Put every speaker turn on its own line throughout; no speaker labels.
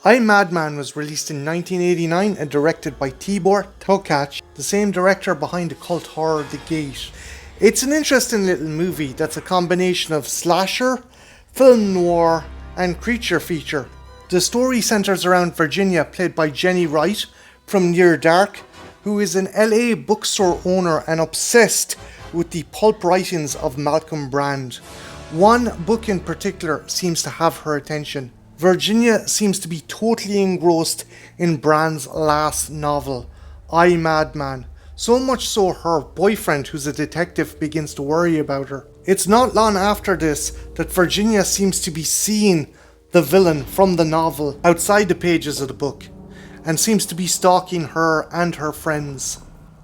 I, Madman was released in 1989 and directed by Tibor Tokac, the same director behind the cult horror The Gate. It's an interesting little movie that's a combination of slasher, film noir, and creature feature. The story centers around Virginia, played by Jenny Wright from Near Dark, who is an LA bookstore owner and obsessed with the pulp writings of Malcolm Brand. One book in particular seems to have her attention. Virginia seems to be totally engrossed in Brand's last novel, I, Madman. So much so her boyfriend, who's a detective, begins to worry about her. It's not long after this that Virginia seems to be seeing the villain from the novel outside the pages of the book, and seems to be stalking her and her friends.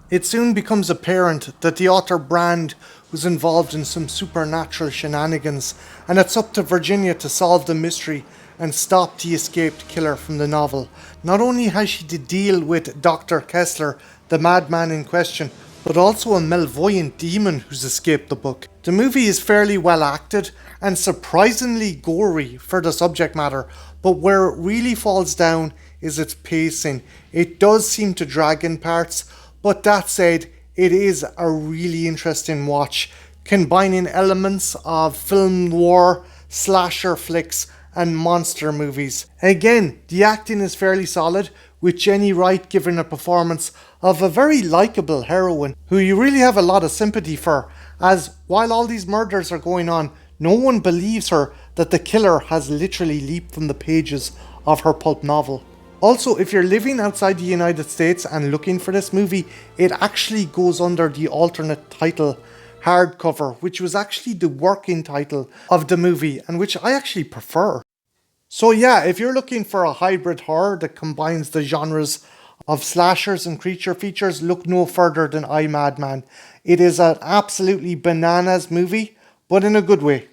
It soon becomes apparent that the author Brand was involved in some supernatural shenanigans, and it's up to Virginia to solve the mystery and stop the escaped killer from the novel. Not only has she to deal with Dr. Kessler, the madman in question, but also a malevolent demon who's escaped the book. The movie is fairly well acted and surprisingly gory for the subject matter, but where it really falls down is its pacing. It does seem to drag in parts, but that said, it is a really interesting watch, combining elements of film noir, slasher flicks, and monster movies. Again, the acting is fairly solid, with Jenny Wright giving a performance of a very likeable heroine who you really have a lot of sympathy for, as while all these murders are going on, no one believes her that the killer has literally leaped from the pages of her pulp novel. Also, if you're living outside the United States and looking for this movie, it actually goes under the alternate title hardcover, which was actually the working title of the movie and which I actually prefer. So yeah, if you're looking for a hybrid horror that combines the genres of slashers and creature features, look no further than I, Madman. It is an absolutely bananas movie, but in a good way.